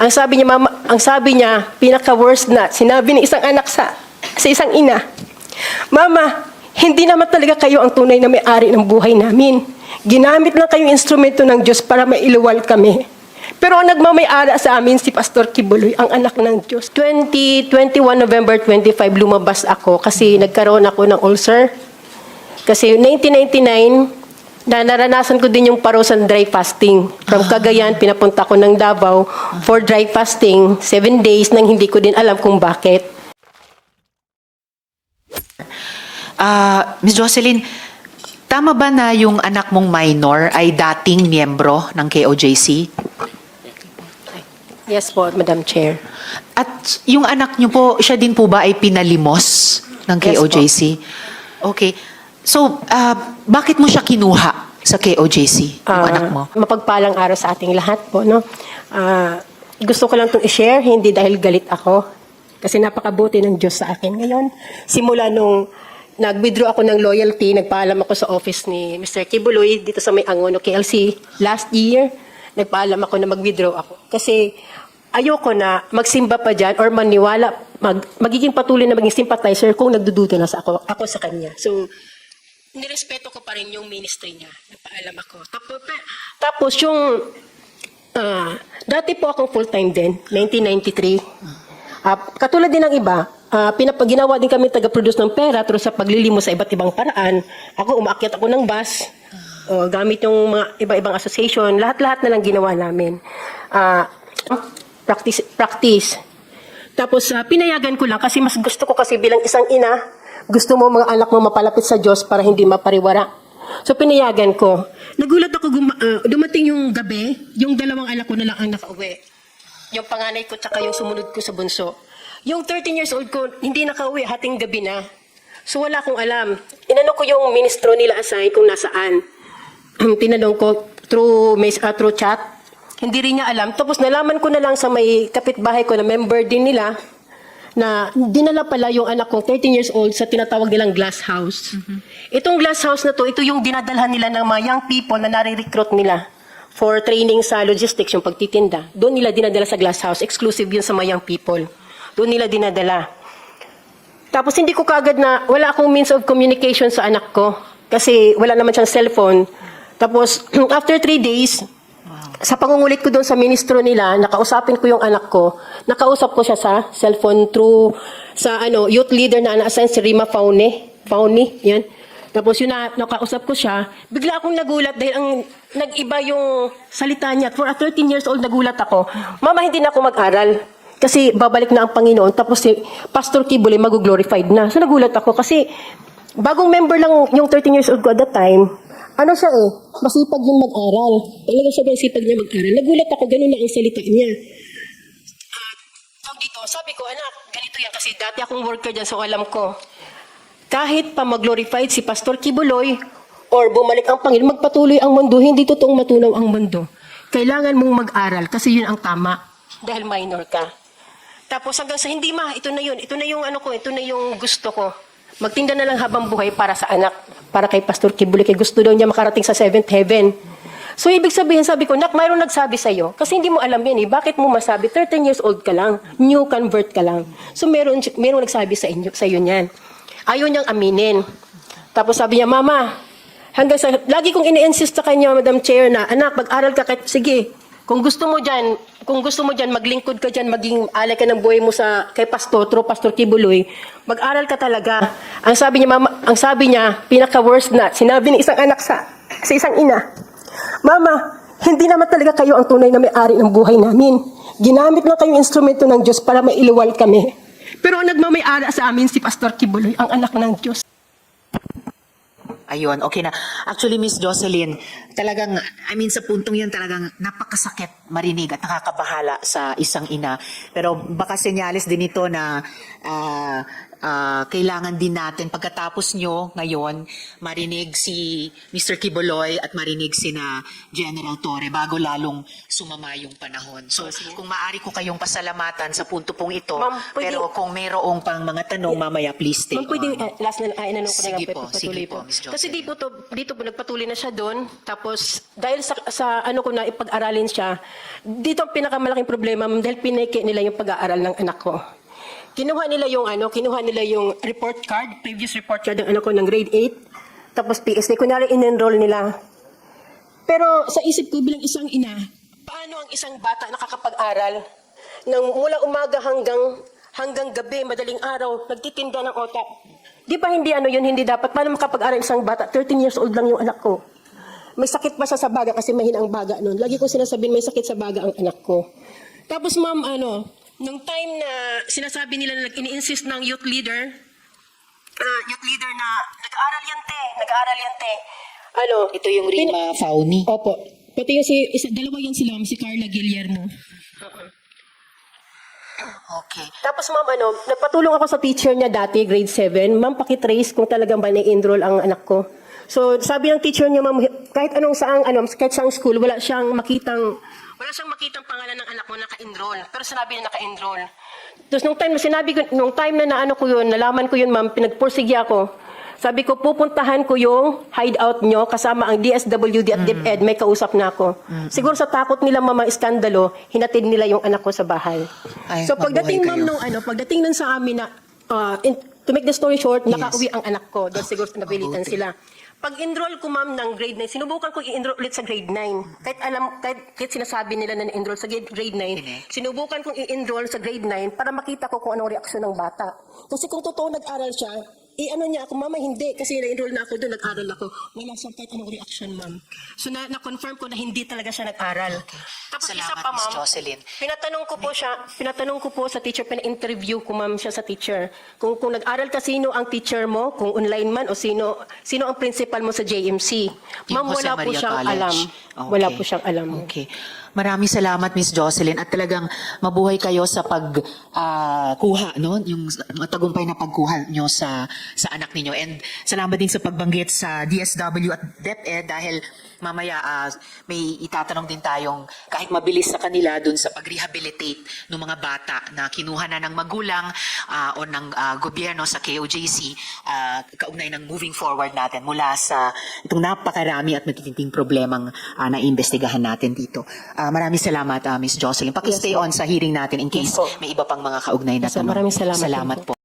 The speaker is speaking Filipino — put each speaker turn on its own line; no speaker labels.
Ang sabi niya, pinaka-worst na, sinabi ng isang anak sa isang ina, Mama, hindi naman talaga kayo ang tunay na may-ari ng buhay namin. Ginamit lang kayong instrumento ng Diyos para mailuwal kami. Pero ang nagmamay-ari sa amin si Pastor Kibuloy, ang anak ng Diyos. 21 November 25, lumabas ako kasi nagkaroon ako ng ulcer. Kasi 1999, naranasan ko din yung parusan dry fasting. From Cagayan, pinapunta ko ng Davao for dry fasting, 7 days nang hindi ko din alam kung bakit.
Ms. Jocelyn, tama ba na yung anak mong minor ay dating miyembro ng KOJC?
Yes po, Madam Chair.
At yung anak niyo po, siya din po ba ay pinalimos ng
Yes po.
KOJC? Okay. So, bakit mo siya kinuha sa KOJC, yung anak mo?
Mapagpalang araw sa ating lahat po, no? Gusto ko lang itong i-share, hindi dahil galit ako. Kasi napakabuti ng Diyos sa akin ngayon. Simula nung nag-withdraw ako ng loyalty, nagpaalam ako sa office ni Mr. Kibuloy dito sa May Angono, KLC. Last year, nagpaalam ako na mag-withdraw ako. Kasi ayoko na magsimba pa dyan or maniwala, magiging patuloy na maging sympathizer kung nagdududa na ako sa kanya. So, nirespeto ko pa rin yung ministry niya. Napaalam ako. Tapos yung, dati po akong full-time din, 1993. Katulad din ng iba, ginawa din kami taga-produce ng pera through sa paglilimo sa iba't ibang paraan. Ako, umaakyat ako ng bus, gamit yung mga iba-ibang association, lahat-lahat na lang ginawa namin. Practice. Tapos, pinayagan ko lang kasi mas gusto ko kasi bilang isang ina, gusto mo mga anak mo mapalapit sa Diyos para hindi mapariwara. So, pinayagan ko. Nagulat ako, dumating yung gabi, yung dalawang anak ko na lang ang nakauwi. Yung panganay ko tsaka yung sumunod ko sa bunso. Yung 13 years old ko, hindi nakauwi, hating gabi na. So, wala akong alam. Inano ko yung ministro nila assign kung nasaan. Tinanong ko through chat. Hindi rin niya alam. Tapos nalaman ko na lang sa may kapitbahay ko na member din nila na dinala pala yung anak ko, 13 years old, sa tinatawag nilang glass house. Itong glass house na to, ito yung dinadalhan nila ng mga young people na nare-recruit nila for training sa logistics, yung pagtitinda. Doon nila dinadala sa glass house. Exclusive yun sa mga young people. Doon nila dinadala. Tapos hindi ko kagad na, wala akong means of communication sa anak ko kasi wala naman siyang cellphone. Tapos, after 3 days, sa pangungulit ko doon sa ministro nila, nakausapin ko yung anak ko, nakausap ko siya sa cellphone through sa youth leader na na-assign si Rima Fauni, yan. Tapos yun nakausap ko siya, bigla akong nagulat dahil nag-iba yung salita niya. For a 13 years old, nagulat ako. Mama, hindi na ako mag-aral. Kasi babalik na ang Panginoon. Tapos si Pastor Kibuloy mag-glorified na. So nagulat ako kasi bagong member lang yung 13 years old ko at that time. Siya masipag yung mag-aral. Talaga siya masipag niya mag-aral. Nagulat ako, ganun na ang salita niya. Sabi ko, anak, ganito yan kasi dati akong worker dyan, so alam ko. Kahit pa mag-glorified si Pastor Kibuloy or bumalik ang Panginoon, magpatuloy ang mundo, hindi totoong matunaw ang mundo. Kailangan mong mag-aral kasi yun ang tama dahil minor ka. Tapos hanggang sa hindi ito na yun. Ito na yung ito na yung gusto ko. Magtinda na lang habang buhay para sa anak, para kay Pastor Kibuloy, kay gusto daw niya makarating sa 7th heaven. So, ibig sabihin, sabi ko, Nak, mayroong nagsabi sa'yo, kasi hindi mo alam yan bakit mo masabi, 13 years old ka lang, new convert ka lang. So, mayroong nagsabi sa'yo niyan. Ayaw niyang aminin. Tapos sabi niya, Mama, lagi kong ini-insist sa kanya, Madam Chair, na, anak, mag-aral ka, sige, kung gusto mo dyan, maglingkod ka dyan, maging alay ka ng buhay mo kay Pastor, through Pastor Kibuloy, mag-aral ka talaga. Ang sabi niya, pinaka-worst na, sinabi ng isang anak sa isang ina, Mama, hindi naman talaga kayo ang tunay na may-ari ng buhay namin. Ginamit lang kayong instrumento ng Diyos para mailuwal kami. Pero ang nagmamay-ari sa amin si Pastor Kibuloy, ang anak ng Diyos.
Ayun, okay na. Actually, Miss Jocelyn, talagang, sa puntong yan talagang napakasakit marinig at nakakabahala sa isang ina. Pero baka senyales din ito na kailangan din natin pagkatapos nyo ngayon marinig si Mr. Quiboloy at marinig sina General Torre bago lalong sumama yung panahon. So kung maaari ko kayong pasalamatan sa punto pong ito,
Ma'am, pwedeng-
pero kung mayroong pang mga tanong mamaya please take
Ma'am, pwedeng,
on.
last na, inanong ko na
Sige
lang,
po,
patuloy
sige po, Miss Jocelyn.
Kasi dito po, nagpatuloy na siya doon, tapos, dahil sa ano ko na ipag-aralin siya, dito ang pinakamalaking problema, ma'am, dahil pineke nila yung pag-aaral ng anak ko. Kinuha nila yung report card, previous report card ng anak ko ng grade 8, tapos PSD, kunwari in-enroll nila. Pero sa isip ko bilang isang ina, paano ang isang bata nakakapag-aral ng mula umaga hanggang gabi, madaling araw, nagtitinda ng otak? Di ba hindi hindi dapat? Paano makapag-aral isang bata? 13 years old lang yung anak ko. May sakit pa siya sa baga kasi mahina ang baga noon. Lagi ko sinasabihin may sakit sa baga ang anak ko. Tapos ma'am, nung time na sinasabi nila na ini-insist ng youth leader na nag-aaral yan te.
Ito yung Rima Fauni.
Opo. Pati yung dalawa yan sila, ma'am, si Carla Guillermo.
Okay.
Tapos ma'am, nagpatulong ako sa teacher niya dati, grade 7. Ma'am, pakitrace kung talagang ba na-enroll ang anak ko. So, sabi ng teacher niya, ma'am, kahit kahit saang school, wala siyang makitang pangalan ng anak mo naka-enroll. Pero sinabi niya naka-enroll. Tapos nung time na nalaman ko yun, ma'am, pinagpursige ako. Sabi ko, pupuntahan ko yung hideout nyo kasama ang DSWD at DepEd, may kausap na ako. Siguro sa takot nila mama iskandalo, hinatid nila yung anak ko sa bahay.
Ay,
So pagdating
mabuhay
ma'am
kayo.
pagdating nun sa amin na, to make the story short,
Yes.
nakauwi ang anak ko. Dahil siguro napilitan
Mabuti.
sila. Pag-enroll ko ma'am ng grade 9, sinubukan ko i-enroll ulit sa grade 9. Kahit sinasabi nila na na-enroll sa grade 9, sinubukan kong i-enroll sa grade 9 para makita ko kung anong reaksyon ng bata. Kasi kung totoo nag-aral siya, niya ako, mama, hindi. Kasi na-enroll na ako doon, nag-aral ako. Wala siyang kahit anong reaction, ma'am. So, na-confirm ko na hindi talaga siya nag-aral. Tapos isa
Salamat,
pa,
Miss
ma'am,
Jocelyn.
pinatanong ko po sa teacher, pina-interview ko, ma'am, siya sa teacher. Kung nag-aral ka, sino ang teacher mo, kung online man, o sino ang principal mo sa JMC. Ma'am,
Yung Jose
wala po
Maria
siyang
College.
alam.
Okay.
Wala po siyang alam.
Okay. Maraming salamat, Miss Jocelyn, at talagang mabuhay kayo sa pagkuha, no? Yung matagumpay na pagkuha nyo sa anak ninyo. And salamat din sa pagbanggit sa DSW at DepEd dahil mamaya may itatanong din tayong kahit mabilis sa kanila dun sa pag-rehabilitate ng mga bata na kinuha na ng magulang o ng gobyerno sa KOJC kaugnay ng moving forward natin mula sa itong napakarami at matitinding problemang naiimbestigahan natin dito. Maraming salamat, Miss Jocelyn. Paki-stay
Yes, ma'am.
on sa hearing natin in case
Yes, po.
may iba pang mga kaugnay na
Yes, ma'am.
tanong.
Maraming salamat
Salamat
din
po.